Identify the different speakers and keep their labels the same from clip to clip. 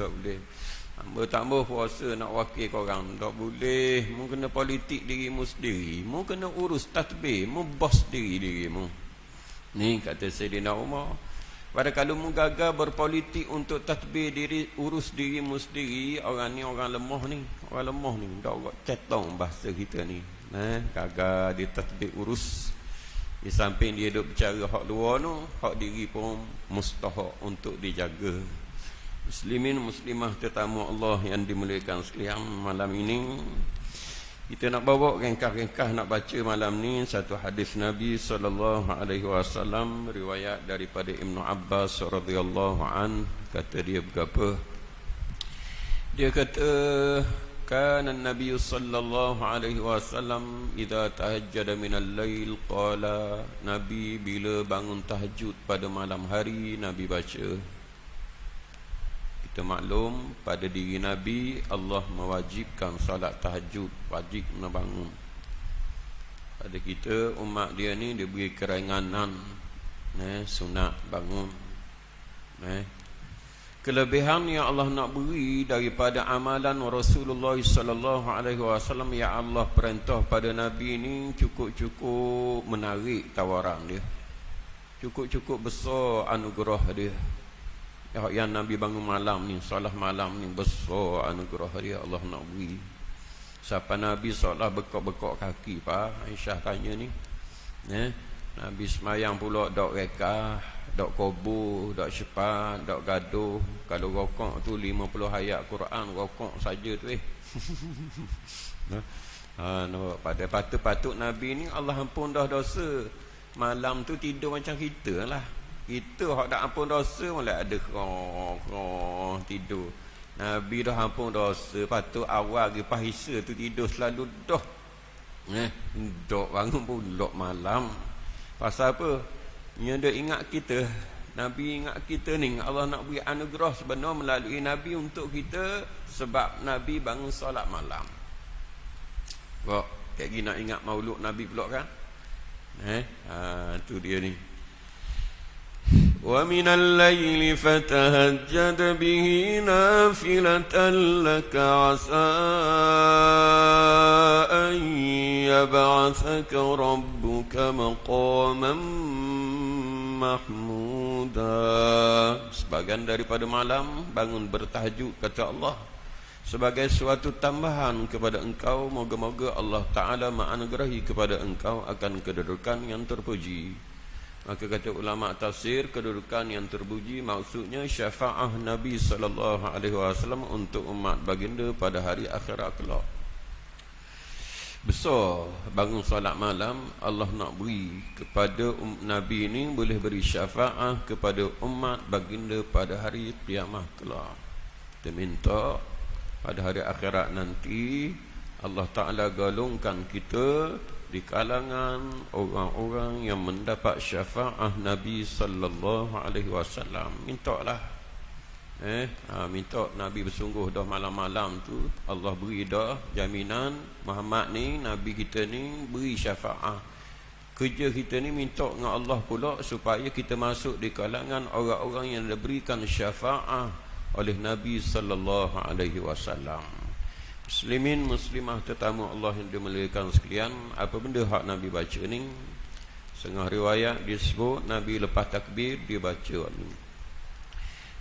Speaker 1: tak boleh. Hamba tambah puasa nak wakil korang, tak boleh. Mu kena politik dirimu sendiri, mu kena urus tadbir, mu bos dirimu. Ni kata Sayyidina Umar, pada kalau mu gagal berpolitik untuk tadbir diri, urus dirimu sendiri, orang ni orang lemah ni, tak buat cetong bahasa kita ni. Gagal dia tadbir urus. Di samping dia duk bercara hak luar tu, hak diri pun mustahak untuk dijaga. Muslimin muslimah tetamu Allah yang dimuliakan sekalian, malam ini kita nak bawa ringkas-ringkas nak baca malam ni satu hadis Nabi sallallahu alaihi wasallam riwayat daripada Ibnu Abbas radhiyallahu an. Kata dia berapa? Dia kata kana Nabi sallallahu alaihi wasallam idza tahajjada minal lail qala, Nabi bila bangun tahajud pada malam hari Nabi baca. Kita maklum pada diri Nabi Allah mewajibkan salat tahajud, wajib nak bangun. Pada kita umat dia ni dia beri keringanan, sunat bangun. Kelebihan yang Allah nak beri daripada amalan Rasulullah sallallahu alaihi wasallam yang Allah perintah pada Nabi ni cukup-cukup menarik tawaran dia. Cukup-cukup besar anugerah dia. Yang Nabi bangun malam ni, solat malam ni, besar anugerah dia Allah nak beri. Siapa Nabi solat bekok-bekok kaki, Pak Aisyah tanya ni. Nabi semayang pula dok rekah, dok kobo, dok syepat, dok gaduh. Kalau rokok tu 50 ayat Quran, rokok saja tu pada patut Nabi ni Allah ampun dah dosa. Malam tu tidur macam kita lah. Kita hak dak ampun dosa malah ada tidur. Nabi dah ampun dosa, patut awal ke pahisa tu tidur selalu dah. Dok bangun pula malam. Pasal apa? Yang dia ingat kita, Nabi ingat kita ni Allah nak beri anugerah sebenar melalui Nabi untuk kita sebab Nabi bangun solat malam. Kok kayak gini nak ingat maulud Nabi pula kan? Tu dia ni. وَمِنَ اللَّيْلِ فَتَهَجَّدْ بِهِ نَافِلَةً لَكَ عَسَىٰ أَن يَبْعَثَكَ رَبُّكَ مَقَامًا مَحْمُودًا. Sebagian daripada malam bangun bertahajud kata Allah sebagai suatu tambahan kepada engkau, moga-moga Allah Ta'ala menganugerahi kepada engkau akan kedudukan yang terpuji. Maka kata ulama tafsir, kedudukan yang terpuji maksudnya syafaah Nabi sallallahu alaihi wasallam untuk umat baginda pada hari akhirat kelak. Besar bangun solat malam, Allah nak beri kepada Nabi ini boleh beri syafaah kepada umat baginda pada hari kiamat kelak. Kita minta pada hari akhirat nanti Allah Ta'ala galungkan kita di kalangan orang-orang yang mendapat syafaah Nabi sallallahu alaihi wasallam. Mintalah. Minta Nabi bersungguh dah malam-malam tu Allah beri dah jaminan Muhammad ni Nabi kita ni beri syafaah. Kerja kita ni minta dengan Allah pula supaya kita masuk di kalangan orang-orang yang diberikan syafaah oleh Nabi sallallahu alaihi wasallam. Muslimin muslimah tetamu Allah yang dimuliakan sekalian, apa benda hak Nabi baca ni? Setengah riwayat disebut Nabi lepas takbir dia baca ni.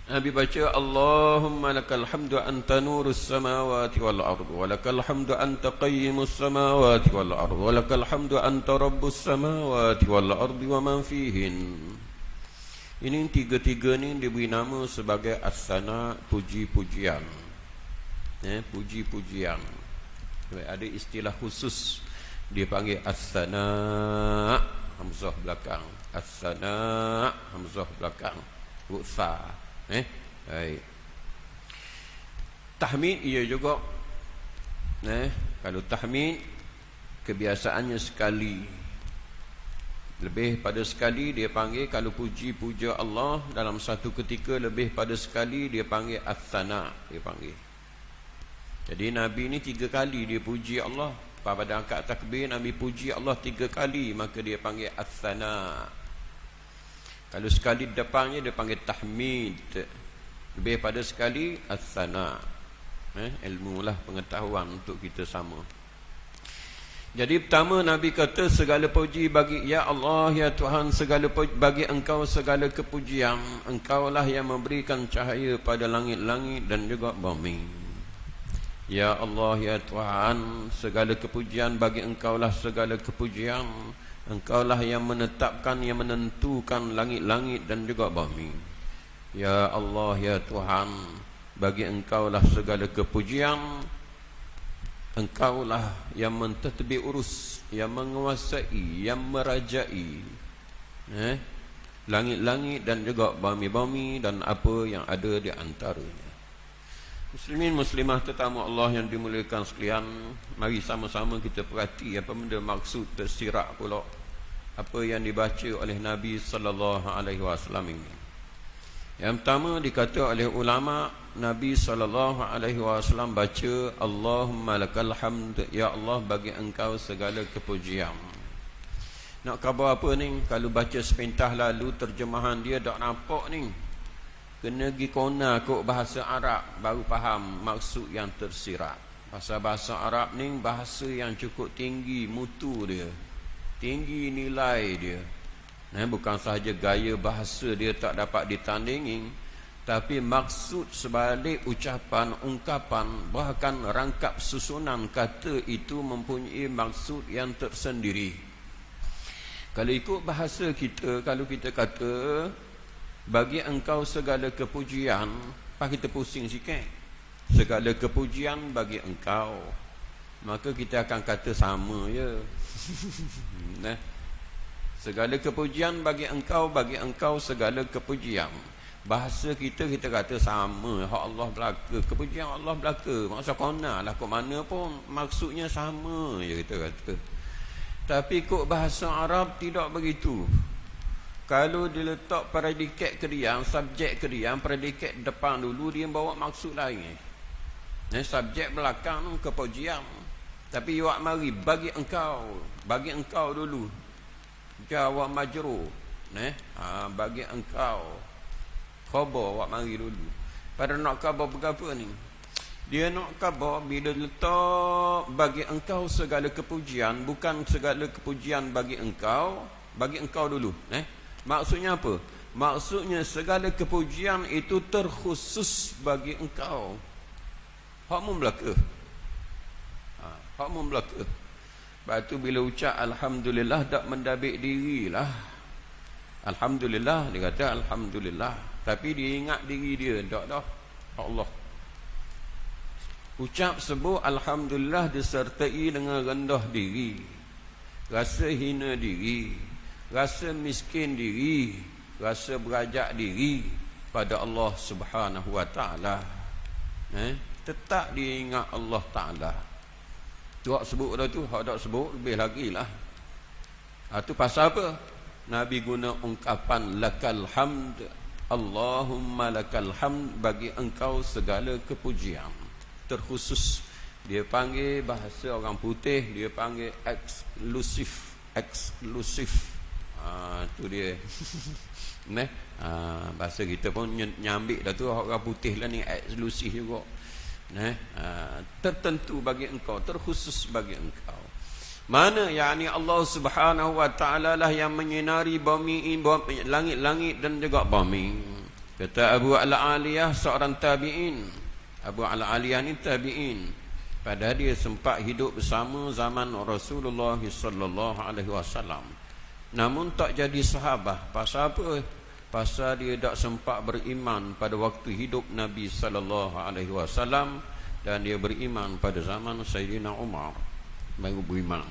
Speaker 1: Nabi baca Allahumma lakal hamdu anta nurus samawati wal ardu wa lakal hamdu anta qayyimus samawati wal ardu wa lakal hamdu anta rabbus samawati wal ardi wa man fihin. Ini tiga-tiga ni diberi nama sebagai as-sana, puji-pujian. Puji-pujian. Ada istilah khusus dia panggil as-sana, hamzah belakang. As-sana, hamzah belakang. Ru'sa. Baik. Tahmid ia juga. Kalau tahmid kebiasaannya sekali. Lebih pada sekali dia panggil. Kalau puji-puja Allah dalam satu ketika lebih pada sekali dia panggil as-sana, dia panggil. Jadi Nabi ni 3 kali dia puji Allah. Pada angkat takbir Nabi puji Allah 3 kali, maka dia panggil as-sana. Kalau sekali depannya dia panggil tahmid. Lebih pada sekali as-sana, ilmu lah, pengetahuan untuk kita sama. Jadi pertama Nabi kata segala puji bagi ya Allah ya Tuhan, segala puji bagi Engkau segala kepujian. Engkaulah yang memberikan cahaya pada langit-langit dan juga bumi. Ya Allah ya Tuhan, segala kepujian bagi Engkaulah segala kepujian. Engkaulah yang menetapkan, yang menentukan langit-langit dan juga bumi. Ya Allah ya Tuhan, bagi Engkaulah segala kepujian. Engkaulah yang mentadbir urus, yang menguasai, yang merajai langit-langit dan juga bumi-bumi dan apa yang ada di antaranya. Muslimin muslimah tetamu Allah yang dimuliakan sekalian, mari sama-sama kita perhati apa benda maksud tersirat pula apa yang dibaca oleh Nabi sallallahu alaihi wasallam ini. Yang pertama dikata oleh ulama, Nabi SAW baca Allahumma lakal hamd, ya Allah bagi Engkau segala kepujian. Nak khabar apa ni? Kalau baca sepintah lalu terjemahan dia tak nampak ni. Kena pergi kona kok bahasa Arab baru faham maksud yang tersirat. Pasal bahasa Arab ni bahasa yang cukup tinggi mutu dia, tinggi nilai dia. Bukan sahaja gaya bahasa dia tak dapat ditandingi, tapi maksud sebalik ucapan, ungkapan, bahkan rangkap susunan kata itu mempunyai maksud yang tersendiri. Kalau ikut bahasa kita, kalau kita kata bagi Engkau segala kepujian, apa kita pusing sikit? Segala kepujian bagi Engkau, maka kita akan kata sama je. Segala kepujian bagi Engkau segala kepujian. Bahasa kita kata sama, hak Allah belaka, kepujian Allah belaka. Maksud kona lah, kok mana pun maksudnya sama je kita kata. Tapi kok bahasa Arab tidak begitu. Kalau diletak predikat kediam, subjek kediam, predikat depan dulu, dia bawa maksud lain. Subjek belakang kepujian. Tapi awak mari bagi Engkau dulu. Jawab majrur, bagi Engkau. Khabar awak mari dulu. Pada nak khabar berapa ni? Dia nak khabar bila letak bagi Engkau segala kepujian, bukan segala kepujian bagi Engkau dulu. Maksudnya apa? Maksudnya segala kepujian itu terkhusus bagi Engkau. Hakmu belaka. Hakmu belaka. Lepas tu bila ucap Alhamdulillah tak mendabik dirilah. Alhamdulillah, dia kata Alhamdulillah, tapi dia ingat diri dia. Tak dah Allah. Ucap sebut Alhamdulillah disertai dengan rendah diri, rasa hina diri, rasa miskin diri, rasa berajak diri pada Allah Subhanahu wa taala. Tetap dia ingat Allah Taala. Tu hak sebut dah tu, hak tak sebut lebih lagi lah. Tu pasal apa? Nabi guna ungkapan lakal hamd, Allahumma lakal hamd, bagi Engkau segala kepujian. Terkhusus. Dia panggil bahasa orang putih, dia panggil eksklusif. Tu dia. Bahasa kita pun nyambik dah tu, orang putih lah ni eksklusif juga. Tertentu bagi Engkau, terkhusus bagi Engkau. Mana yakni Allah Subhanahu wa taala lah yang menyinari bumi, langit-langit dan juga bumi. Kata Abu Al-Aliyah, seorang tabi'in. Abu Al-Aliyah ni tabi'in. Padahal dia sempat hidup bersama zaman Rasulullah sallallahu alaihi wasallam. Namun tak jadi sahabat. Pasal apa? Pasal dia tak sempat beriman pada waktu hidup Nabi sallallahu alaihi wasallam, dan dia beriman pada zaman Sayyidina Umar baru beriman.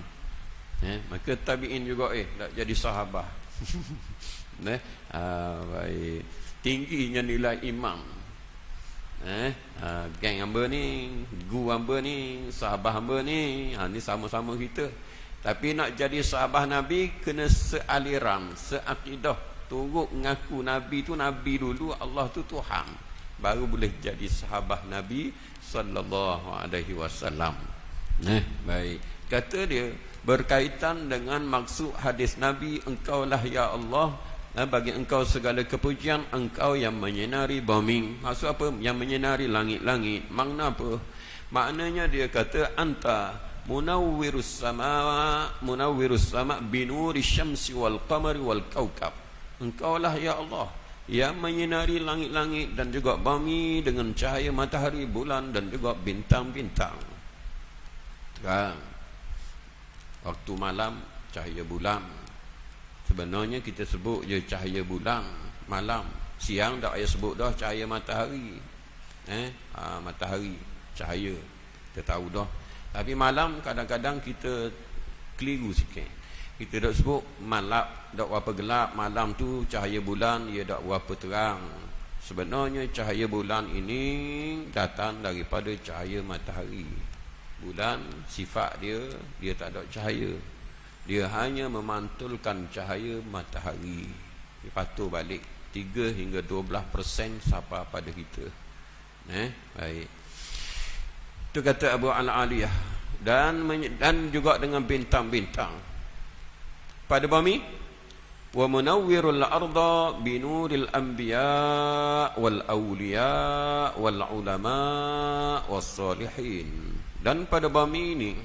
Speaker 1: Maka tabi'in juga tak jadi sahabat. Baik. Tingginya nilai iman. Geng hamba ni, guru hamba ni, sahabat hamba ni, ni sama-sama kita. Tapi nak jadi sahabat Nabi kena sealiran, seakidah. Turut mengaku Nabi tu Nabi dulu, Allah tu Tuhan, baru boleh jadi sahabat Nabi sallallahu alaihi wasallam. Baik. Kata dia berkaitan dengan maksud hadis Nabi, Engkaulah ya Allah Bagi engkau segala kepujian, engkau yang menyinari bumi. Maksud apa? Yang menyinari langit-langit. Makna apa? Maknanya dia kata anta munawwirus sama binuri syamsi wal qamari wal kaukab. Engkaulah ya Allah yang menyinari langit-langit dan juga bumi dengan cahaya matahari, bulan dan juga bintang-bintang. Terang. Waktu malam cahaya bulan. Sebenarnya kita sebut je cahaya bulan malam. Siang tak payah sebut dah cahaya matahari. Matahari cahaya kita tahu dah. Tapi malam kadang-kadang kita keliru sikit. Kita dak sebut malam dak berapa gelap, malam tu cahaya bulan ia dak berapa terang. Sebenarnya cahaya bulan ini datang daripada cahaya matahari. Bulan sifat dia tak ada cahaya. Dia hanya memantulkan cahaya matahari. Dia patuh balik 3 hingga 12% sampai pada kita. Baik. Itu kata Abu Al-Aliyah. Dan juga dengan bintang-bintang. Pada bumi, wa munawwirul arda binuril anbiya wal awliya wal ulama was salihin. Dan pada bumi ini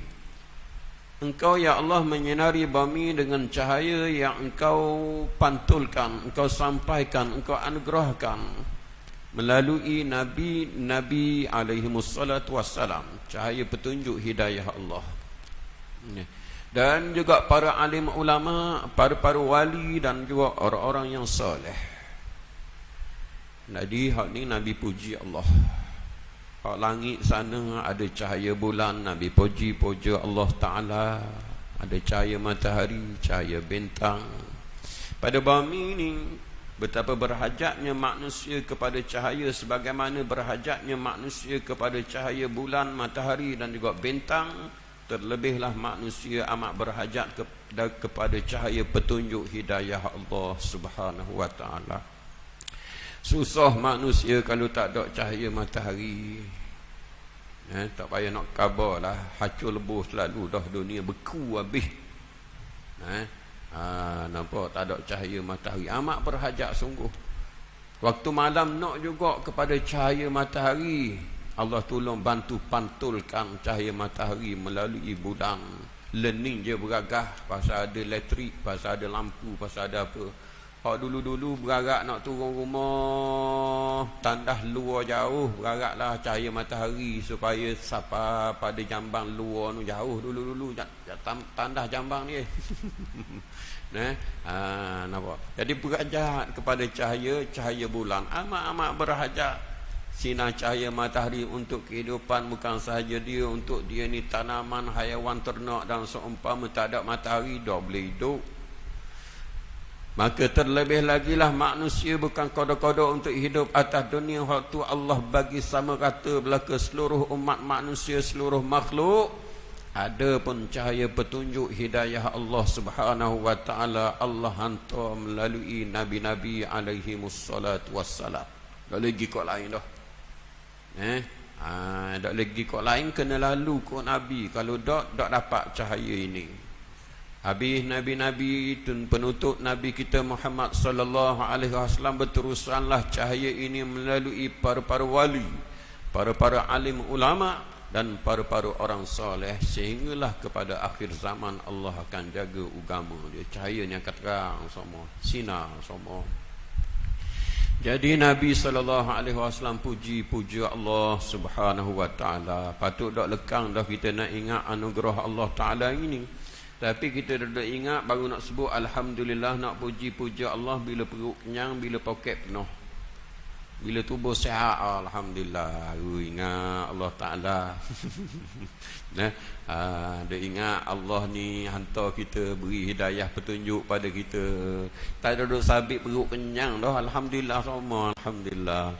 Speaker 1: engkau ya Allah menyinari bumi dengan cahaya yang engkau pantulkan, engkau sampaikan, engkau anugerahkan melalui nabi-nabi alaihimussalatu wassalam, cahaya petunjuk hidayah Allah. Dan juga para alim ulama, para wali dan juga orang-orang yang soleh. Jadi hak ni Nabi puji Allah. Hak langit sana ada cahaya bulan, Nabi puji Allah Ta'ala. Ada cahaya matahari, cahaya bintang. Pada bumi ini betapa berhajatnya manusia kepada cahaya, sebagaimana berhajatnya manusia kepada cahaya bulan, matahari dan juga bintang. Terlebihlah manusia amat berhajat kepada cahaya petunjuk hidayah Allah Subhanahu wa Ta'ala. Susah manusia kalau tak ada cahaya matahari. Tak payah nak khabar lah, hacur lebuh selalu dah, dunia beku habis. Nampak tak ada cahaya matahari, amat berhajat sungguh. Waktu malam nak juga kepada cahaya matahari. Allah tolong bantu pantulkan cahaya matahari melalui bulan. Learning je beragah, pasal ada elektrik, pasal ada lampu, pasal ada apa. Hak dulu-dulu beragak nak turun rumah tandas luar jauh, beragaklah cahaya matahari supaya sampai pada jambang luar tu jauh dulu-dulu tandas jambang ni. Nampak? Jadi berhajat kepada cahaya bulan, amat-amat berhajat. Sinar cahaya matahari untuk kehidupan, bukan sahaja dia, untuk dia ni tanaman, haiwan, ternak dan seumpama. Tak ada matahari dah boleh hidup. Maka terlebih lagi lah manusia bukan kodok-kodok untuk hidup atas dunia. Waktu Allah bagi sama rata belaka seluruh umat manusia, seluruh makhluk, ada pun cahaya petunjuk hidayah Allah Subhanahu wa Ta'ala Allah hantar melalui nabi-nabi alaihimussalatu wassalam. Tak lagi kok lain dah. Tak lagi kok lain, kena lalu kok nabi. Kalau tak dapat cahaya ini. Habis nabi-nabi penutup nabi kita Muhammad sallallahu alaihi wasallam, berterusanlah cahaya ini melalui para wali, para alim ulama dan para orang soleh, sehinggalah kepada akhir zaman Allah akan jaga agama dia. Cahaya ni akan terang semua, sinar semua. Jadi Nabi sallallahu alaihi wasallam puji Allah Subhanahu wa Ta'ala. Patut dak lekang dah kita nak ingat anugerah Allah Ta'ala ini. Tapi kita dah ingat baru nak sebut alhamdulillah, nak puji Allah bila perut kenyang, bila poket penuh, bila tubuh sihat, alhamdulillah. Ingat Allah Ta'ala. Dia ingat Allah ni hantar kita, beri hidayah petunjuk pada kita. Tak ada duduk sabit perut kenyang dah, alhamdulillah semua. Alhamdulillah.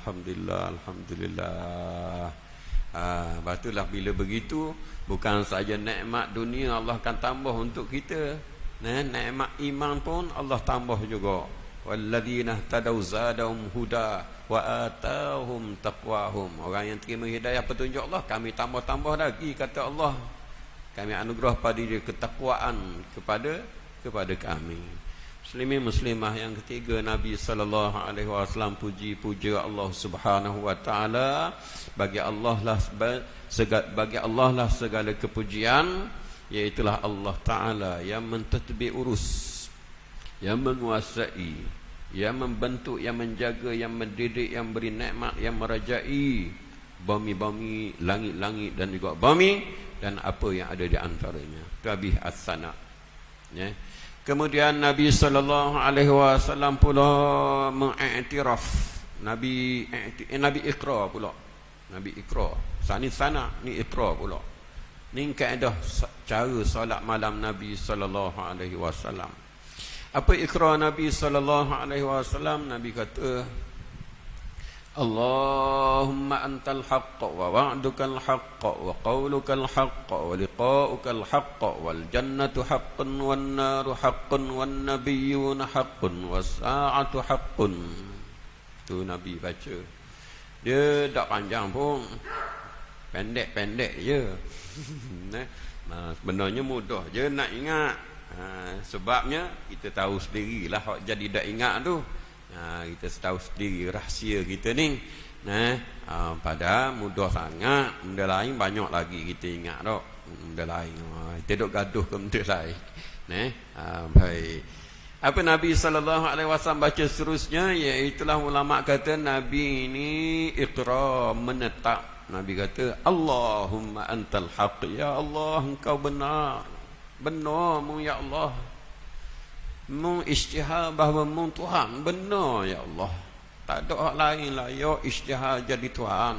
Speaker 1: Batulah bila begitu, bukan saja nikmat dunia Allah akan tambah untuk kita, nikmat iman pun Allah tambah juga. Walladzina tadaw zadahum huda wa atahum taqwahum. Orang yang terima hidayah petunjuk Allah, kami tambah-tambah lagi, kata Allah. Kami anugerah pada dia ketakwaan kepada kami. Muslimin muslimah yang ketiga, Nabi sallallahu alaihi wasallam puji-puja Allah Subhanahu wa taala. Bagi Allah lah segala kepujian, iaitulah Allah taala yang mentadbir urus, yang menguasai, yang membentuk, yang menjaga, yang mendidik, yang beri nikmat, yang merajai bumi-bumi, langit-langit dan juga bumi dan apa yang ada di antaranya. Kabih as-sana. Ya. Kemudian Nabi sallallahu alaihi wasallam pula mengiktiraf, Nabi ikrar pula. Nabi ikrar. Sani sana ni ikrar pula. Ni kaedah cara solat malam Nabi sallallahu alaihi wasallam. Apa ikrar Nabi sallallahu alaihi wasallam? Nabi kata, Allahumma antal haqq wa wa'dukal haqq wa qawlukal haqq wa liqa'ukal haqq wal jannatu haqqun wan naru haqqun wan nabiyyuna haqqun was sa'atu haqqun. Tu Nabi baca. Dia tak panjang pun. Pendek-pendek je. Sebenarnya mudah je nak ingat. Sebabnya kita tahu sendirilah hak jadi tak ingat tu. Kita tahu sendiri rahsia kita ni. Padahal mudah sangat. Benda lain banyak lagi kita ingat tak. Benda lain kita duk gaduh ke benda lain. Baik. Apa Nabi SAW baca seterusnya, iaitulah ulama kata Nabi ini iqra, menetap. Nabi kata, Allahumma antal haq, ya Allah engkau benar. Benar mu ya Allah. Mu isytihar bahawa mu Tuhan, benar ya Allah. Tak ada hak lain layak isytihar jadi Tuhan.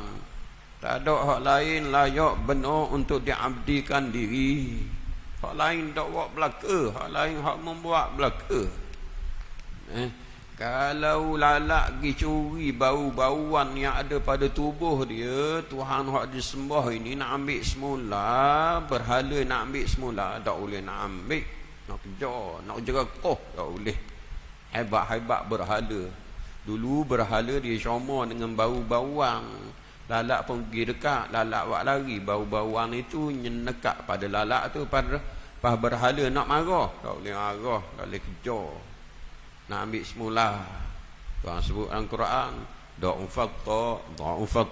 Speaker 1: Tak ada hak lain layak benar untuk diabdikan diri. Hak lain tak buat belaka, hak lain hak membuat belaka. Kalau lalak pergi curi bau-bauan yang ada pada tubuh dia, Tuhan hak disembah ini nak ambil semula, berhala nak ambil semula, tak boleh nak ambil. Nak kejar, nak jerekoh, tak boleh. Hebat-hebat berhala. Dulu berhala dia syoma dengan bau-bauan. Lalak pun pergi dekat, lalak buat lari. Bau-bauan itu nyenekat pada lalak tu, pada berhala nak marah, tak boleh marah, tak boleh kejar. Nak ambil semula. Tuhan sebut dalam Quran, Da'ufat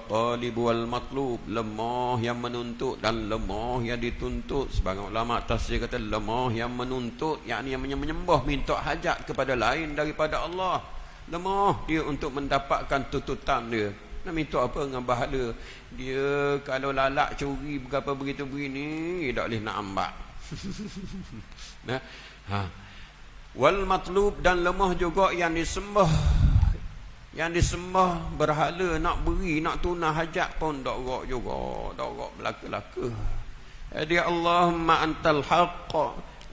Speaker 1: talib wal matlub, lemah yang menuntut dan lemah yang dituntut. Sebagai ulama tafsir kata lemah yang menuntut, yakni yang menyembah, minta hajat kepada lain daripada Allah. Lemah dia untuk mendapatkan tuntutan dia. Nak minta apa dengan bahala? Dia kalau lalak curi berapa begitu begini, tak boleh nak ambat. Wal matlub, dan lemah juga yang disembah. Yang disembah berhala, nak beri, nak tunah hajat pun tak gerak juga, tak gerak belaka-laka. Jadi Allahumma antal haqq,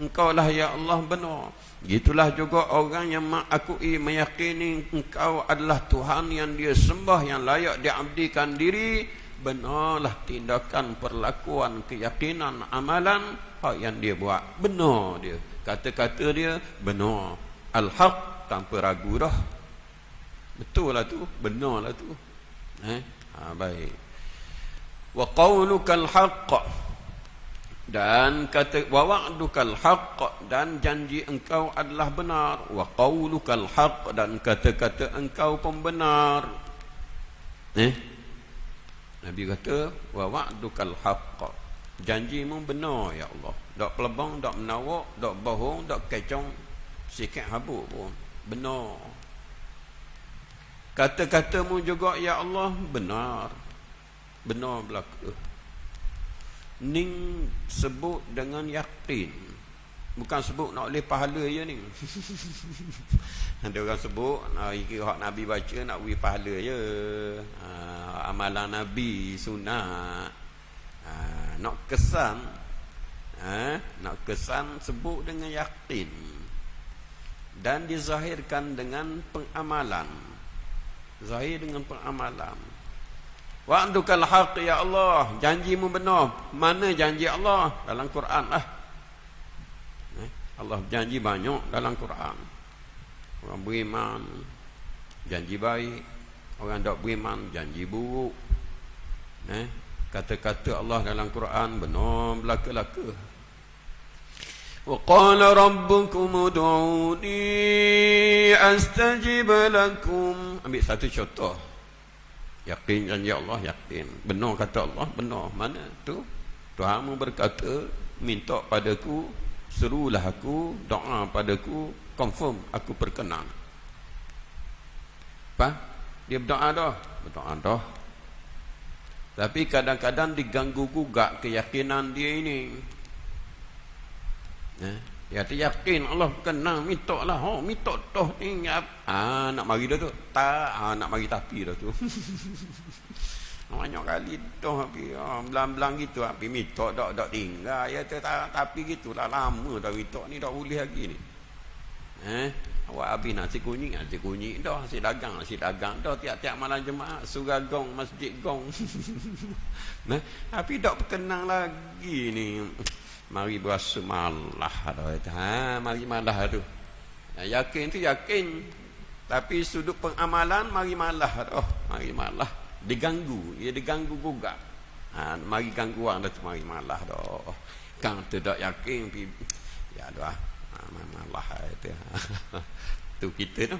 Speaker 1: engkau lah ya Allah benar. Gitulah juga orang yang mengakui, meyakini engkau adalah Tuhan yang dia sembah, yang layak diabdikan diri. Benarlah tindakan, perlakuan, keyakinan, amalan hak yang dia buat. Benar dia. Kata-kata dia benar. Al-haq, tanpa ragu dah. Betul lah tu, benar lah tu. Baik. Wa qawlukal haqq, dan kata wa wa'dukal haqq, dan janji engkau adalah benar. Wa qawlukal haqq, dan kata-kata engkau pun benar. Nabi kata wa wa'dukal haqq, janjimu benar ya Allah. Tak pelebang, tak menawak, tak bohong, tak kecong sikit habuk pun. Benar. Kata-katamu juga ya Allah benar. Benar belaka. Ning sebut dengan yakin. Bukan sebut nak boleh pahala je ni. Ada orang sebut hak Nabi baca nak beri pahala je. Amalan Nabi sunat. Nak kesan, nak kesan sebut dengan yakin dan dizahirkan dengan pengamalan. Zahir dengan pengamalan. Wa'dukal haqq ya Allah, janjimu benar. Mana janji Allah? Dalam Quran lah. Allah janji banyak dalam Quran. Orang beriman janji baik, orang tak beriman janji buruk. Kata-kata Allah dalam Quran benar belaka-laka. Wa qala rabbukum ud'uni astajib lakum. Ambil satu contoh. Yakin janji Allah, yakin. Benar kata Allah, benar. Mana tu? Tuhanmu berkata, minta padaku, serulah aku, doa padaku, confirm aku perkenan. Apa? Dia berdoa dah. Berdoa dah. Tapi kadang-kadang diganggu juga keyakinan dia ini. Ya, dia yakin Allah berkenan, minta lah. Oh, minta dah ni. Nak mari dah tu. Tak, nak mari tapi dah tu. Banyak kali dah belang-belang gitu, tapi minta dak tinggal ya tapi gitulah, lama dah minta ni dak boleh lagi ni. Awak habis nasi kunyit dah, si dagang dah, tiap-tiap malam Jumaat surah gong masjid gong. Tapi dak berkenang lagi ni. Mari berasa malah dah. Mari malah tu. Yakin tu yakin, tapi sudut pengamalan mari malah dah. Mari malah. Diganggu, dia diganggu juga. Mari ganggu orang dah, mari malah dah. Kang tidak yakin, ya dah. Malah itu. Tu kita tu.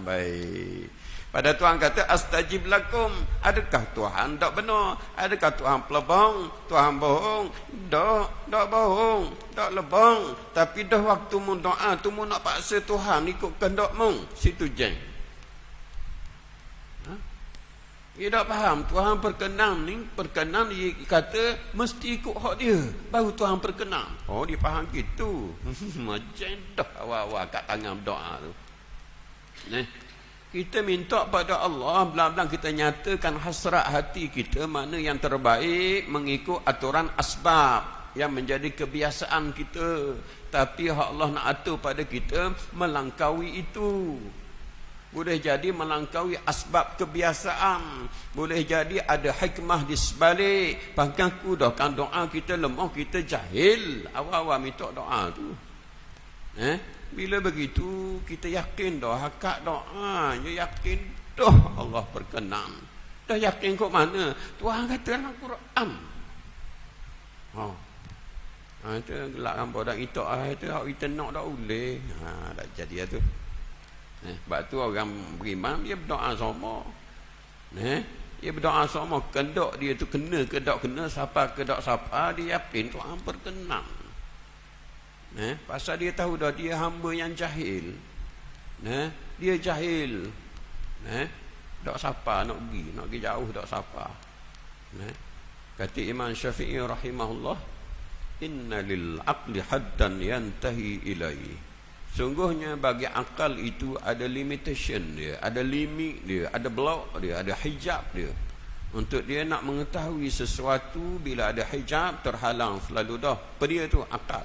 Speaker 1: Baik. Pada Tuhan kata astajib lakum. Adakah Tuhan tak benar? Adakah Tuhan pelabang? Tuhan bohong? Tak bohong, tak lebang. Tapi dah waktu mu doa tu mu nak paksa Tuhan ikut kehendak mu. Situ jeng. Dia tak faham Tuhan perkenan ni, perkenan dia kata mesti ikut hak dia baru Tuhan perkenan. Oh, dia faham gitu. Macam dah awal-awal kat tangan doa tu. Kita minta pada Allah, belang-belang kita nyatakan hasrat hati kita mana yang terbaik mengikut aturan asbab yang menjadi kebiasaan kita. Tapi hak Allah nak atur pada kita melangkaui itu. Boleh jadi melangkaui asbab kebiasaan. Boleh jadi ada hikmah di sebalik. Bahkan aku dah kan doa kita lemah, kita jahil. Awal-awal minta doa tu. Bila begitu, kita yakin dah hakak doa. Dia yakin dah Allah berkenan. Dah yakin kok mana? Tuhan kata dalam Quran. Itu gelak gambar dan itu itu hak kita nak dah boleh. Dah jadi tu. Sebab tu orang beriman dia berdoa sama. Dia berdoa sama, kendak dia tu kena kedak kena, siapa kedak siapa, dia yakin Tuhan berkenan. Pasal dia tahu dah dia hamba yang jahil. Dia jahil. Dak siapa nak pergi jauh dak siapa. Kata Imam Syafi'i rahimahullah, inna lil aqli haddan yantahi ilaihi. Sungguhnya bagi akal itu ada limitation dia, ada limit dia, ada block dia, ada hijab dia. Untuk dia nak mengetahui sesuatu, bila ada hijab terhalang selalu dah. Dia tu akal.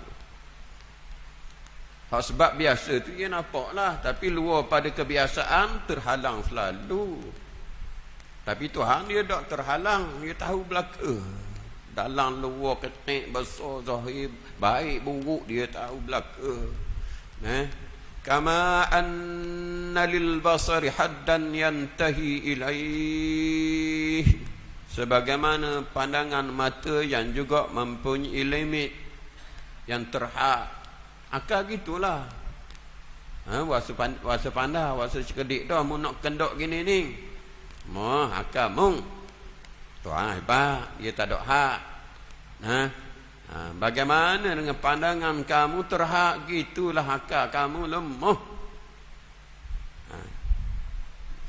Speaker 1: Sebab biasa tu dia nampak lah, tapi luar pada kebiasaan terhalang selalu. Tapi Tuhan dia tak terhalang, dia tahu belaka. Dalam luar ketik besar zahir, baik buruk dia tahu belaka. Kama anna lil basari haddan yantahi ilaih. Sebagaimana pandangan mata yang juga mempunyai limit yang terhad. Akal gitulah. Wasa pandai, wasa cekedik dah mu nak kendak gini ni. Akal mung. Tuhan hebat, dia tak ada hak. Bagaimana dengan pandangan kamu terhad, gitulah akal kamu lemah.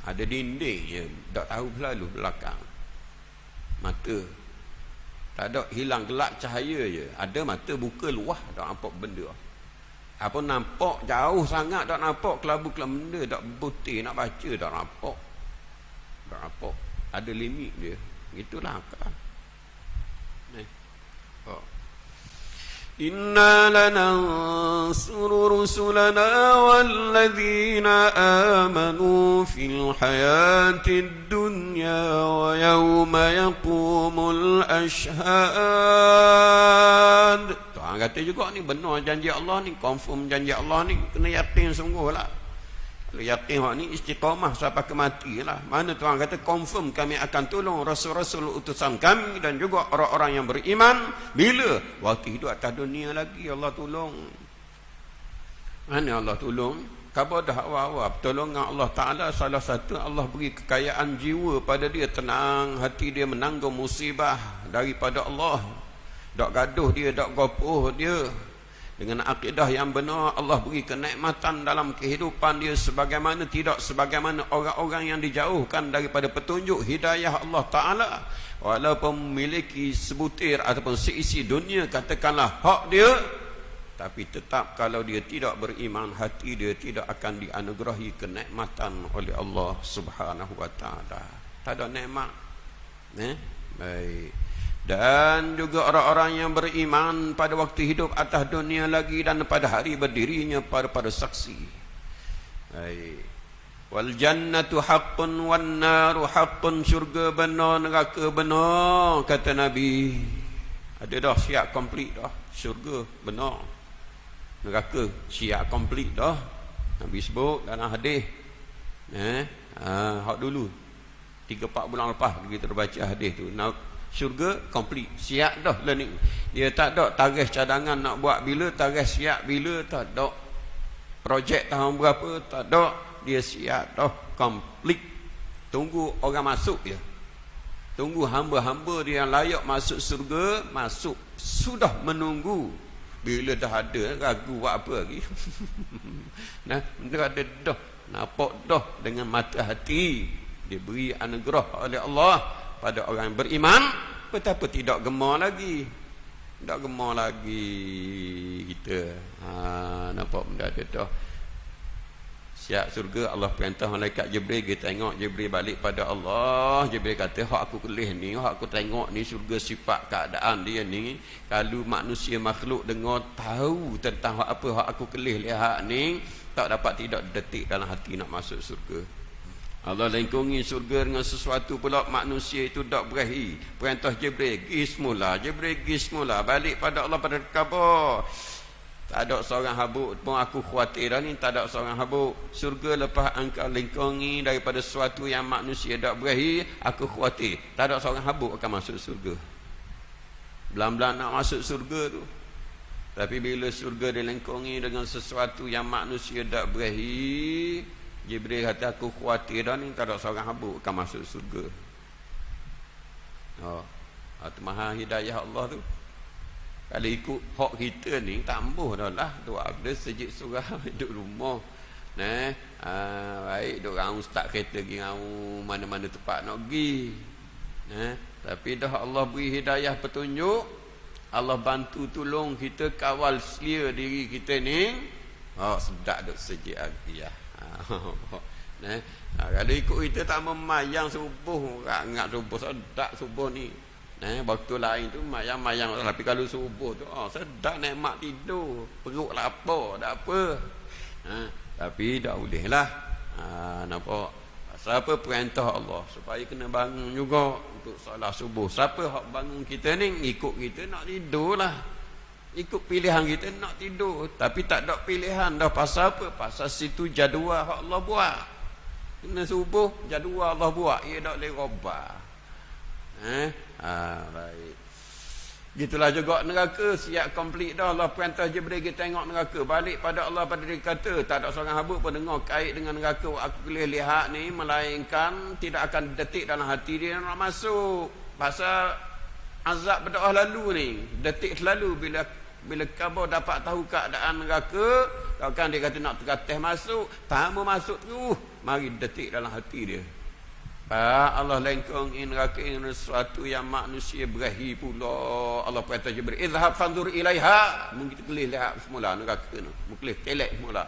Speaker 1: Ada dinding je, tak tahu lalu belakang. Mata tak ada, hilang gelap cahaya je. Ada mata buka luah, tak nampak benda. Apa nampak jauh sangat, tak nampak kelabu-kelabu benda, tak putih nak baca, tak nampak. Tak nampak. Ada limit dia. Itulah akal. Inna lanansuru rusulana walladzina amanu fil hayatid dunya wa yawma yaqumul ashhad. Tuhan kata juga ni benar janji Allah ni, confirm janji Allah ni, kena yakin sungguh lah. Yakin hak ni istiqamah sampai ke mati lah. Mana Tuhan kata confirm kami akan tolong rasul-rasul utusan kami dan juga orang-orang yang beriman bila waktu hidup atas dunia lagi Allah tolong. Mana Allah tolong? Khabar dah awal-awal pertolongan Allah Ta'ala salah satu Allah beri kekayaan jiwa pada dia, tenang hati dia menanggung musibah daripada Allah. Tak gaduh dia, tak gopoh dia. Dengan akidah yang benar Allah beri kenikmatan dalam kehidupan dia sebagaimana orang-orang yang dijauhkan daripada petunjuk hidayah Allah Ta'ala. Walaupun memiliki sebutir ataupun seisi dunia katakanlah hak dia, tapi tetap kalau dia tidak beriman, hati dia tidak akan dianugerahi kenikmatan oleh Allah Subhanahu wa Ta'ala. Tak ada nikmat. Baik. Dan juga orang-orang yang beriman pada waktu hidup atas dunia lagi dan pada hari berdirinya pada saksi. Baik. Wal jannatu haqqun wan naru haqqun, syurga benar, neraka benar, kata Nabi. Ada dah siap komplit dah. Syurga benar, neraka siap komplit dah. Nabi sebut dalam hadis. Hak dulu 3-4 bulan lepas kita baca hadis tu. Syurga komplit, siap dah lah ni. Dia tak ada tarikh cadangan nak buat bila, tarikh siap bila, tak ada. Projek tahun berapa, tak ada. Dia siap dah, komplit. Tunggu orang masuk je. Tunggu hamba-hamba dia yang layak masuk surga, masuk. Sudah menunggu. Bila dah ada, ragu buat apa lagi. Nah, benda ada dah. Nampak dah dengan mata hati. Diberi anugerah oleh Allah pada orang yang beriman. Betapa tidak gemar lagi. Tak gemar lagi kita. Nampak benda ada dah. Siap surga, Allah perintah malaikat Jibril, kita tengok. Jibril balik pada Allah. Jibril kata, hak aku kelih ni, hak aku tengok ni, surga sifat keadaan dia ni. Kalau manusia makhluk dengar tahu tentang hak apa hak aku kelih lihat ni, tak dapat tidak detik dalam hati nak masuk surga. Allah lengkungi surga dengan sesuatu pula manusia itu tak berahi. Perintah Jibril, pergi semula. Jibril pergi semula, balik pada Allah pada khabar. Tak ada seorang habuk pun aku khawatir dah ni, tak ada seorang habuk. Surga lepas engkau lingkungi daripada sesuatu yang manusia tak berahi, aku khawatir tak ada seorang habuk akan masuk surga. Belang-belang nak masuk surga tu. Tapi bila surga dilingkungi dengan sesuatu yang manusia tak berahi, Jibril kata aku khawatir dah ni, tak ada seorang habuk akan masuk surga. Itu maha hidayah Allah tu. Kalau ikut hak kita ni tak ambuh dah lah. Duk ada sejik surah duduk rumah. Baik duk orang ustaz kereta pergi ngau mana-mana tempat nak pergi. Tapi dah Allah beri hidayah petunjuk, Allah bantu tolong kita, kawal selia diri kita ni. Sedap duk sejik lagi ya. Kalau ikut kita tak memayang subuh, ingat subuh sedap subuh ni. Waktu lain tu mayang-mayang, tapi kalau subuh tu sedap nikmat tidur, perut lapar tak apa. Tapi tak boleh lah. Nampak siapa perintah Allah supaya kena bangun juga untuk solat subuh. Siapa hak bangun kita ni, ikut kita nak tidur lah, ikut pilihan kita nak tidur. Tapi tak ada pilihan dah. Pasal apa? Pasal situ jadual hak Allah buat. Kena subuh jadual Allah buat, ia tak boleh robah. Baik. Gitulah juga neraka siap komplit dah. Allah perintah Jibril kita tengok neraka, balik pada Allah pada dia kata tak ada seorang hamba pun dengar kait dengan neraka aku boleh lihat ni, melainkan tidak akan detik dalam hati dia nak masuk. Pasal azab berdoa lalu ni, detik selalu bila khabar dapat tahu keadaan neraka, kan dia kata nak terkatih masuk, tak mau masuk tu, mari detik dalam hati dia. Allah lengkung neraka ini sesuatu yang manusia berahi pula. Allah perintah Jibril, izhab fanzur ilaiha. Mungkin kelih lihat semula neraka tu, kelih telek semula.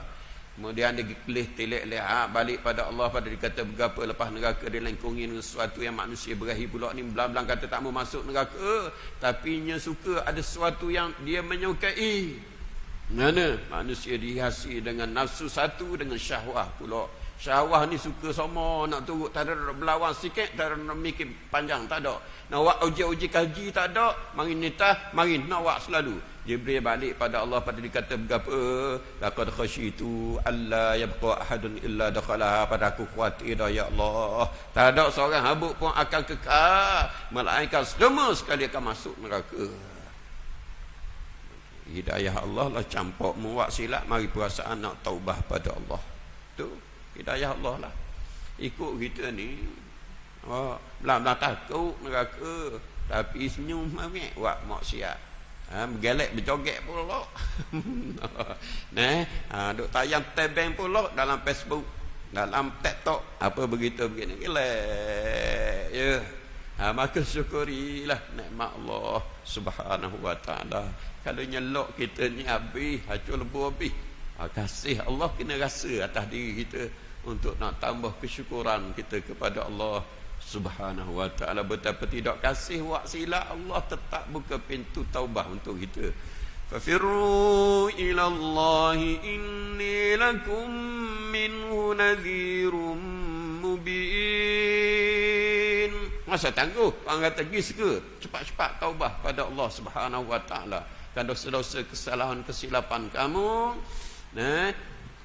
Speaker 1: Kemudian dia kelih telek lihat, balik pada Allah pada dia kata berapa lepas neraka dia lengkungi sesuatu yang manusia berahi pula ni. Belang-belang kata tak mau masuk neraka, tapi nya suka ada sesuatu yang dia menyukai. Mana manusia dihiasi dengan nafsu satu, dengan syahwah pula. Syahwah ni suka sama, nak turut, tak ada berlawan sikit, tak ada nak mikir panjang, tak ada. Nak buat uji kaji, tak ada. Mari nitah, mari nak buat selalu. Jibril balik pada Allah pada dikata berapa, laqad khasyitu alla yabqa ahadun illa dakhalaha, pada aku khawatir dah ya Allah, tak ada seorang habuk pun akan kekal, melainkan semua sekali akan masuk neraka. Hidayah Allah lah campur muat silap, mari perasaan nak taubah pada Allah. Tu hidayah Allah lah. Ikut kita ni belah-belah takut neraka, tapi senyum amik buat maksiat. Bergelek berjoget pula. Duk tayang tebeng pula dalam Facebook, dalam TikTok, apa begitu begini, gelek ya. Maka syukurilah nikmat Allah Subhanahu wa taala. Kalau nyelok kita ni habis, hancur lebur habis. Kasih Allah kena rasa atas diri kita untuk nak tambah kesyukuran kita kepada Allah Subhanahu wa taala. Betapa tidak kasih wak silap, Allah tetap buka pintu taubah untuk kita. Fafirru ila Allah inni lakum minhu nadhirum mubin. Masa tangguh orang kata gis ke, cepat-cepat taubah pada Allah Subhanahu wa taala. Kan dosa-dosa, kesalahan, kesilapan kamu,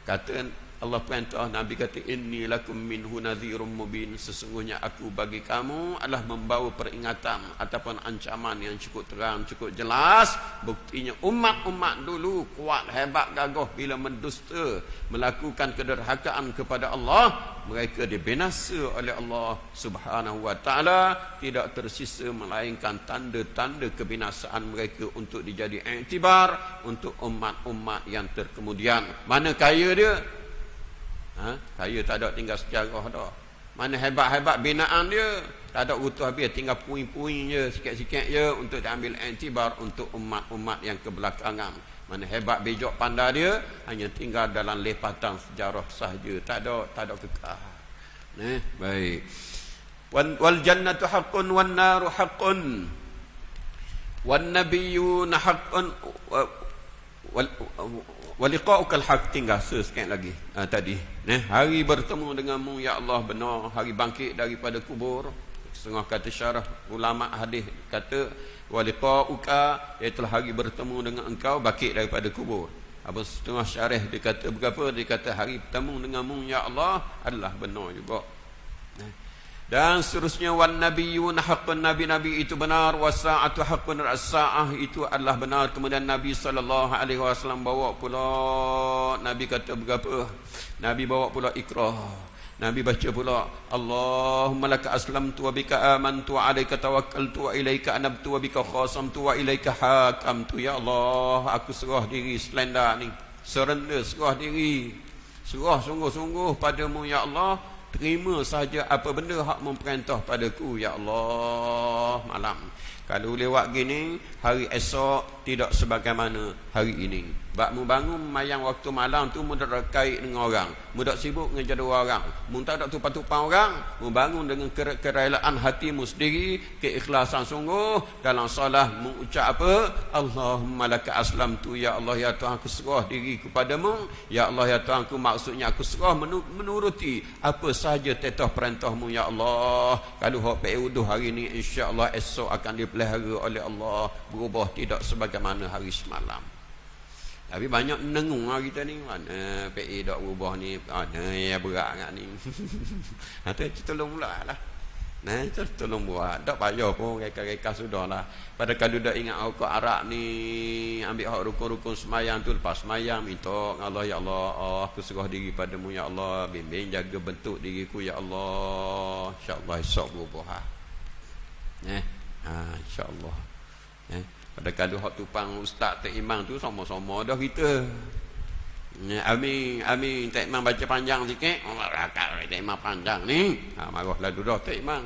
Speaker 1: kata Allah perintah, Nabi kata inni lakum minhu nadhirum mubin, sesungguhnya aku bagi kamu adalah membawa peringatan ataupun ancaman yang cukup terang, cukup jelas. Buktinya umat-umat dulu kuat, hebat, gagah bila mendusta, melakukan kederhakaan kepada Allah, mereka dibinasa oleh Allah Subhanahu wa taala. Tidak tersisa melainkan tanda-tanda kebinasaan mereka untuk dijadi iktibar untuk umat-umat yang terkemudian. Mana kaya dia? Kaya tak ada, tinggal sejarah dah. Mana hebat-hebat binaan dia, tak ada utuh habis, tinggal puing-puing je, sikit-sikit je untuk diambil iktibar untuk umat-umat yang kebelakangan. Mana hebat bejok pandai dia, hanya tinggal dalam lepatan sejarah sahaja, tak ada kekal. Baik. Wal jannatu haqqun wan naru haqqun wan nabiyyuna haqqun waliqa'ukal haq, tinggal sikit lagi tadi. Hari bertemu denganmu ya Allah benar, hari bangkit daripada kubur. Setengah kata syarah ulama hadis kata waliqa'uka, iaitu hari bertemu dengan engkau bangkit daripada kubur. Apa setengah syarah dia kata berapa? Dia kata hari bertemu denganmu ya Allah adalah benar juga. Dan seterusnya wan nabiyyun haqqun, nabi-nabi itu benar, wasa'atu haqqun, as-sa'ah itu adalah benar. Kemudian Nabi sallallahu alaihi wasallam bawa pula, Nabi kata berapa? Nabi bawa pula ikrah. Nabi baca pula Allahumma laka aslamtu wa bika amantu wa alayka tawakkaltu wa ilayka anabtu wa bika khasamtu wa ilayka hakamtu. Ya Allah, aku serah diri selenda ni, surrender, serah diri, serah sungguh-sungguh padamu ya Allah. Terima saja apa benda hak memperintah padaku ya Allah. Malam kalau lewat gini, hari esok tidak sebagaimana hari ini. Bak mu bangun mayang waktu malam tu mudah terkait dengan orang, mudah sibuk dengan jadual orang, mu tak ada tumpang-tumpang orang, mu bangun dengan kerelaan hatimu sendiri, keikhlasan sungguh dalam solat, mu ucap apa? Allahumma laka aslamtu, ya Allah ya Tuhan aku serah diri kepadamu, ya Allah ya Tuhan aku, maksudnya aku serah menuruti apa sahaja tetah perintahmu ya Allah. Kalau hak peuduh hari ni insya-Allah esok akan dipelihara oleh Allah, berubah tidak sebagaimana hari semalam. Tapi banyak menengung lah kita ni, mana PA dak berubah ni, mana yang berat kat ni. Itu tolong pula lah. Tolong buat, tak payah pun reka-reka sudah lah. Pada kalau dah ingat rukuk Arab ni, ambil hak rukun-rukun semayang tu, lepas semayang minta Allah ya Allah, aku serah diri padamu ya Allah, bimbing jaga bentuk diriku ya Allah, insya-Allah esok berubah. Insya-Allah. Pada kalau hak tupang ustaz tak imam tu sama-sama dah kita. Amin tak imam baca panjang sikit, rakat tak imam panjang ni. Marahlah dah tak imam.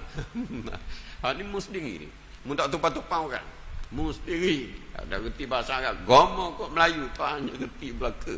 Speaker 1: Ni mu sendiri ni. Mu tak tupang-tupang orang. Mu sendiri. Tak reti bahasa Arab. Gomo kok Melayu tu hanya reti belaka.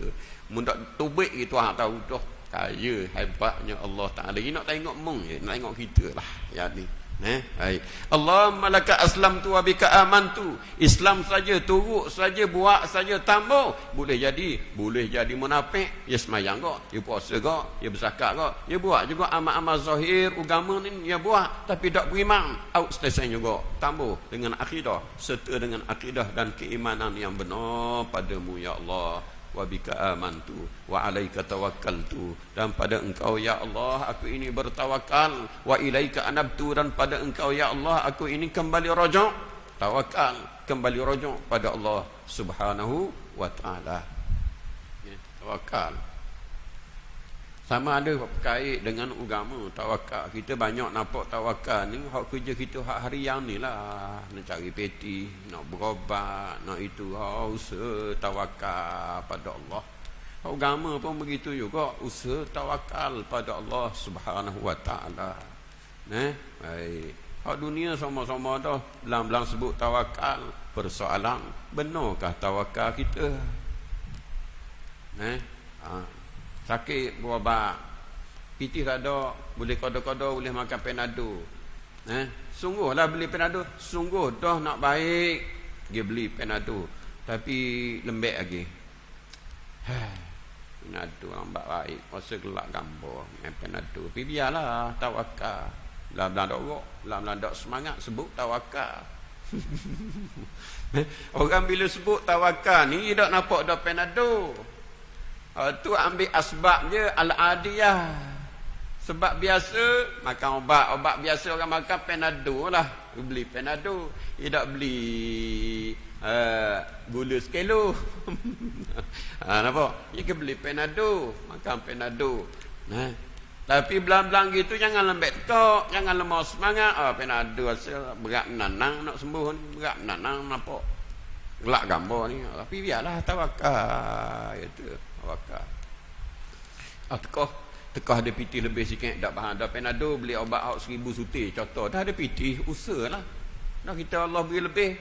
Speaker 1: Mu tak tubik gitu hang tahu dah. Kaya hebatnya Allah Taala. Ini nak tengok mu je, nak tengok kita lah ya ni. Baik. Allahumma laka aslamtu wa bika amantu. Islam saja, turut saja, buat saja, tambah. Boleh jadi munafik. Ya semayang kok, ya puasa kok, ya berzakat kok, ya buat juga amal-amal zahir agama ni, ya buat, tapi tak beriman. Out selesai juga. Tambah dengan akidah, serta dengan akidah dan keimanan yang benar padamu ya Allah. Wa bika amantu wa alaika tawakkaltu, dan pada engkau ya Allah aku ini bertawakal, wa ilaika anabtu, dan pada engkau ya Allah aku ini kembali rujuk. Tawakal, kembali rujuk pada Allah Subhanahu wa taala. Ya, tawakal sama ada berkait dengan agama. Tawakal kita banyak nampak tawakal ni hak kerja kita hak harian ni lah, nak cari peti, nak berobat, nak itu, usaha tawakal pada Allah. Agama pun begitu juga, usaha tawakal pada Allah Subhanahu wa taala. Baik. Hak dunia sama-sama dah belang-belang sebut tawakal. Persoalan, benarkah tawakal kita? Sakit berobat, pitih tak ada, boleh kodo-kodo, boleh makan Panadol. Sungguhlah beli Panadol, sungguh dah nak baik, dia beli Panadol, tapi lembek lagi. Panadol lambat baik, rasa gelak gambar main Panadol. Tapi biarlah, tawakal. Belah-belah dorok, belah-belah semangat sebut tawakal. Orang bila sebut tawakal ni, dia tak nampak dah Panadol. Tu ambil asbab je al-adiyah. Sebab biasa makan obat biasa orang makan Panadol lah. Beli Panadol, tidak beli gula sekilo. Nampak? Dia beli Panadol, makan Panadol. Tapi belang-belang gitu jangan lembek tekak, jangan lemah semangat. Panadol hasil berat menanang nak sembuh ni, berat menanang nampak gelak gambar ni. Tapi biarlah tawakal itu. Tawakal. Tekah ada piti lebih sikit, tak bahan dah Panadol, beli obat 1,000 suti contoh, dah ada piti, usahalah. Dah kita Allah beri lebih.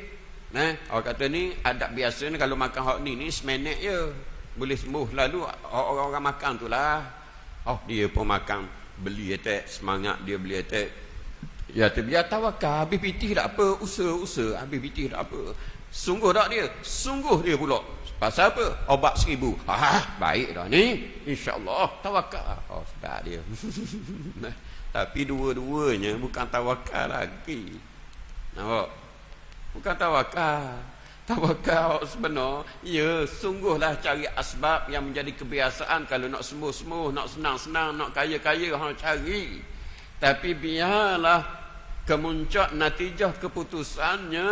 Speaker 1: Orang kata ni adab biasa ni, kalau makan hak ni seminit je boleh sembuh. Lalu orang-orang makan tu lah, dia pun makan, beli attack, semangat dia beli attack. Ya terbiar tawakal, habis piti tak apa, usaha habis piti tak apa. Sungguh tak dia? Sungguh dia pula. Pasal apa? Obat 1,000. Baik dah ni. InsyaAllah. Tawakal. Sedap dia. Tapi dua-duanya bukan tawakal lagi. Nampak? Bukan tawakal. Tawakal sebenar. Ya, sungguhlah cari asbab yang menjadi kebiasaan. Kalau nak sembuh-sembuh, nak senang-senang, nak kaya-kaya, cari. Tapi biarlah kemuncak natijah keputusannya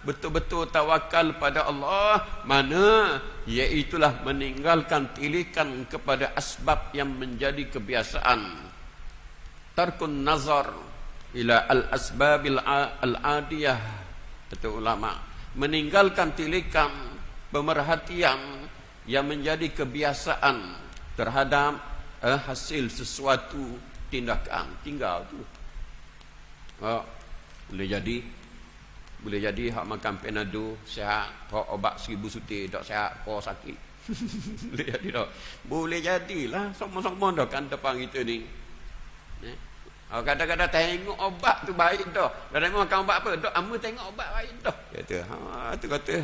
Speaker 1: betul-betul tawakal pada Allah, mana iaitulah meninggalkan tilikan kepada asbab yang menjadi kebiasaan. Tarkun nazar ila al-asbabil al-adiyah, kata ulama, meninggalkan tilikan, pemerhatian yang menjadi kebiasaan terhadap hasil sesuatu tindakan. Tinggal tu. Boleh jadi hak makan Panadol sihat, hak obat 1,000 suti tak sihat, kau sakit. Boleh jadi tak? Boleh jadilah, sama-sama dah kan depan kita ni. Kadang-kadang tengok obat tu baik dah. Dah tengok makan obat apa? Dok ama tengok obat baik dah. Kata.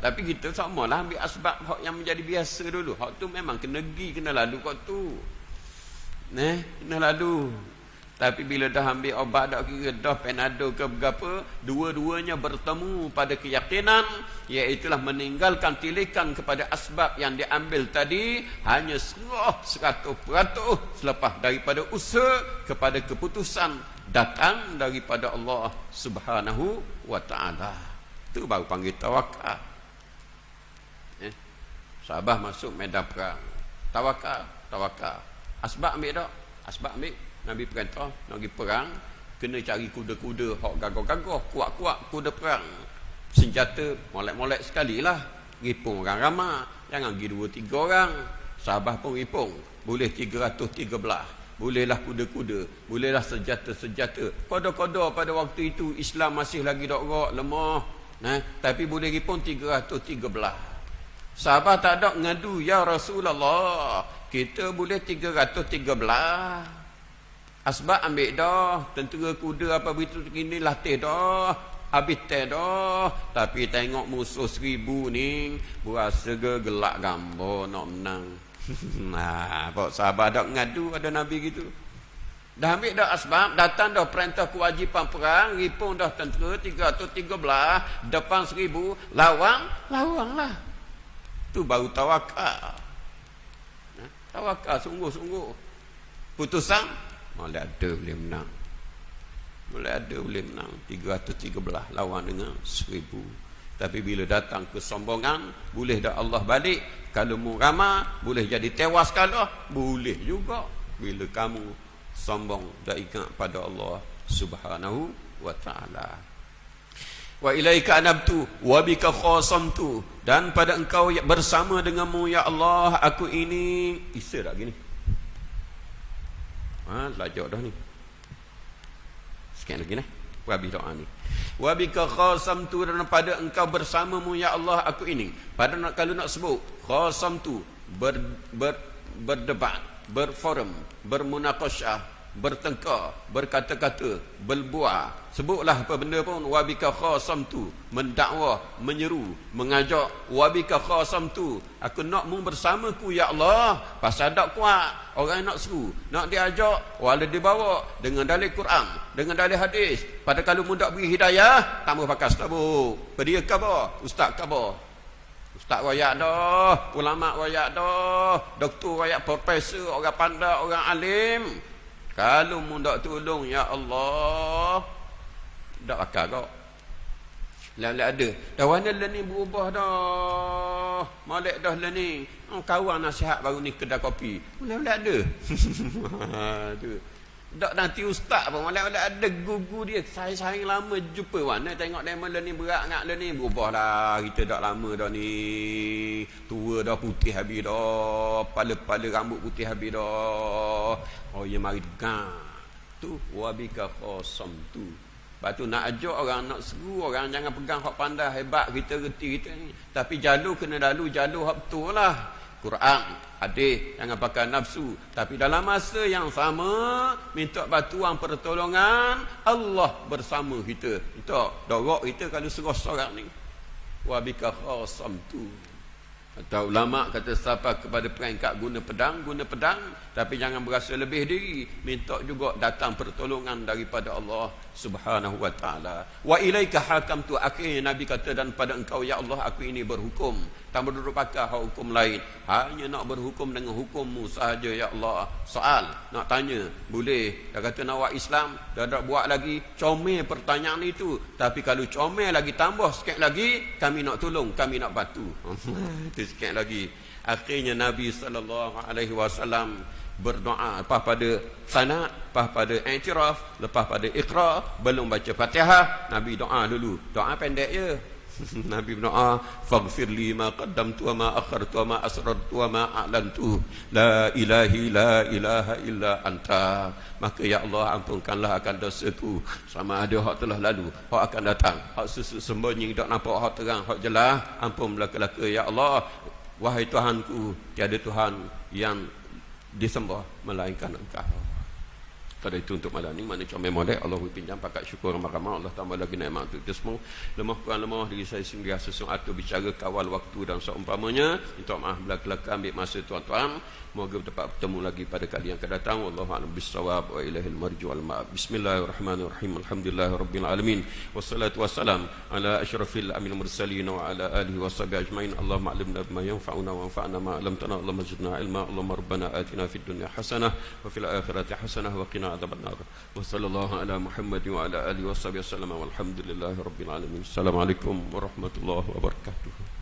Speaker 1: Tapi kita samalah ambil asbab hak yang menjadi biasa dulu. Hak tu memang kena lalu kat tu. Kena lalu. Tapi bila dah ambil obat, dah kira dah Panadol ke berapa, dua-duanya bertemu pada keyakinan, iaitulah meninggalkan tilikan kepada asbab yang diambil tadi, hanya 100% selepas daripada usaha kepada keputusan datang daripada Allah Subhanahu wa ta'ala. Itu baru panggil tawakal. Sahabat masuk medan perang, tawakal. Asbab ambil tak? Asbab ambil. Nabi perintah nak pergi perang, kena cari kuda-kuda hak gagah-gagah, kuat-kuat kuda perang. Senjata molek-molek sekali lah. Ripung orang ramai, jangan pergi 2-3 orang. Sahabat pun ripung, boleh 313. Bolehlah kuda-kuda, bolehlah senjata-senjata. Koda-koda pada waktu itu Islam masih lagi dok lemah. Tapi boleh ripung 313. Sahabat tak ada ngadu, ya Rasulullah, kita boleh 313. Asbab ambil dah, tentera kuda apa begitu kini latih dah, habis teh dah. Tapi tengok musuh 1000 ni, berasa gelak gambar nak menang. Nah, pak sahabat dak ngadu ada Nabi gitu. Dah ambil dah asbab, datang dah perintah kewajipan perang, ripung dah tentera 313, depan 1000, lawanglah. Tu baru tawakal. Tawakal sungguh-sungguh. Putusan, mulai ada boleh menang. 313 lawan dengan 1000. Tapi bila datang kesombongan, boleh dah Allah balik. Kalau mu ramah, boleh jadi tewas kalah, boleh juga. Bila kamu sombong dah ingat pada Allah Subhanahu wa taala. Wa ilaika anabtu wa bika khasamtu, dan pada engkau bersama denganmu ya Allah aku ini. Isa tak gini? Lajak dah ni. Sekian lagi wa bi doa ni. Wa bika khasamtu, dan pada engkau bersamamu ya Allah aku ini. Pada kalau nak sebut khasamtu, berdebat, berforum, bermunaqasyah, bertengkar, berkata-kata, berbual, sebutlah apa benda pun. Wabika khasamtu, mendakwa, menyeru, mengajak. Wabika khasamtu, aku nak mu bersamaku ya Allah. Pasal tak kuat orang nak seru, nak diajak, wala dibawa dengan dalil Quran, dengan dalil hadis. Pada kalau mu tak beri hidayah, tambah pakas tabuk. Pedia khabar, ustaz khabar. Ustaz wayak dah, ulama wayak dah, doktor wayak, profesor, orang pandai, orang alim. Kalau mu tak tolong ya Allah, tak akal kau. Lalu ada. Dah warna lah ni berubah dah. Malik dah lah ni. Kawan nasihat baru ni kedai kopi. Lalu ada. Tu. Tak nanti ustaz pun malam ada gugu dia. Saya lama jumpa warna tengok dia malam ni berat ngak lah ni. Berubah dah. Kita dah lama dah ni. Tua dah, putih habis dah. Pala-pala rambut putih habis dah. Oh ya mari dengar. Tu wabika khasam tu. Lepas tu nak ajak orang, nak seru orang, jangan pegang hak pandai hebat kita reti kita ni. Tapi jalur kena lalu jalur hak betul lah. Quran, hadis, jangan pakai nafsu. Tapi dalam masa yang sama, minta bantuan pertolongan Allah bersama kita. Minta dorok kita kalau serah seorang ni. Wabika khasam tu. Atau ulama kata siapa kepada peringkat guna pedang. Tapi jangan berasa lebih diri. Minta juga datang pertolongan daripada Allah Subhanahu wa ta'ala. Wa ilaika hakamtu, akhirnya Nabi kata, dan pada engkau ya Allah aku ini berhukum. Tak berduduk pakai hukum lain. Hanya nak berhukum dengan hukummu sahaja ya Allah. Soal nak tanya boleh. Dah kata nak buat Islam, dah tak buat lagi, comel pertanyaan itu. Tapi kalau comel lagi, tambah sikit lagi, kami nak tolong, kami nak bantu. Itu sikit lagi. Akhirnya Nabi SAW berdoa lepas pada sanad, lepas pada i'tiraf, lepas pada iqra, belum baca Fatihah, Nabi doa dulu. Doa pendek je. Nabi berdoa, faghfirli ma qaddamtu wa ma akhartu wa ma asrartu wa ma a'lantu, la ilaha illa anta. Maka ya Allah, ampunkanlah akan dosaku, sama ada hak telah lalu, hak akan datang, hak sembunyi tak nampak, hak terang, hak jelas. Ampun belaka-belaka ya Allah. Wahai Tuhanku, tiada Tuhan yang disembah melainkan Engkau. Pada itu untuk malam ni, mana comel molek, Allah pinjam pakat syukur ramah-ramah, Allah tambah lagi nikmat untuk kita semua. Lemah kurang lemah diri saya sendiri, sesuatu bicara kawal waktu dan seumpamanya. Minta maaf belaka-belaka, ambil masa tuan-tuan. Moga dapat bertemu lagi pada kali yang akan datang. Wallahu a'lam bissawab wa ilahil marji wal ma'ab. Bismillahirrahmanirrahim. Alhamdulillahirabbil alamin. Wassalatu wassalam ala asyrafil amil mursalin wa ala alihi washabihi ajmain. Allahumma 'allimna bima yanfa'una wa anfa'na ma 'allamtana. Allahumma zidna ilma. Allahumma rabbana atina fid dunya hasanah wa fil akhirati hasanah wa qina adzabannar. Wa sallallahu ala Muhammadin wa ala alihi washabihi wasallam. Walhamdulillahirabbil alamin. Assalamualaikum warahmatullahi wabarakatuh.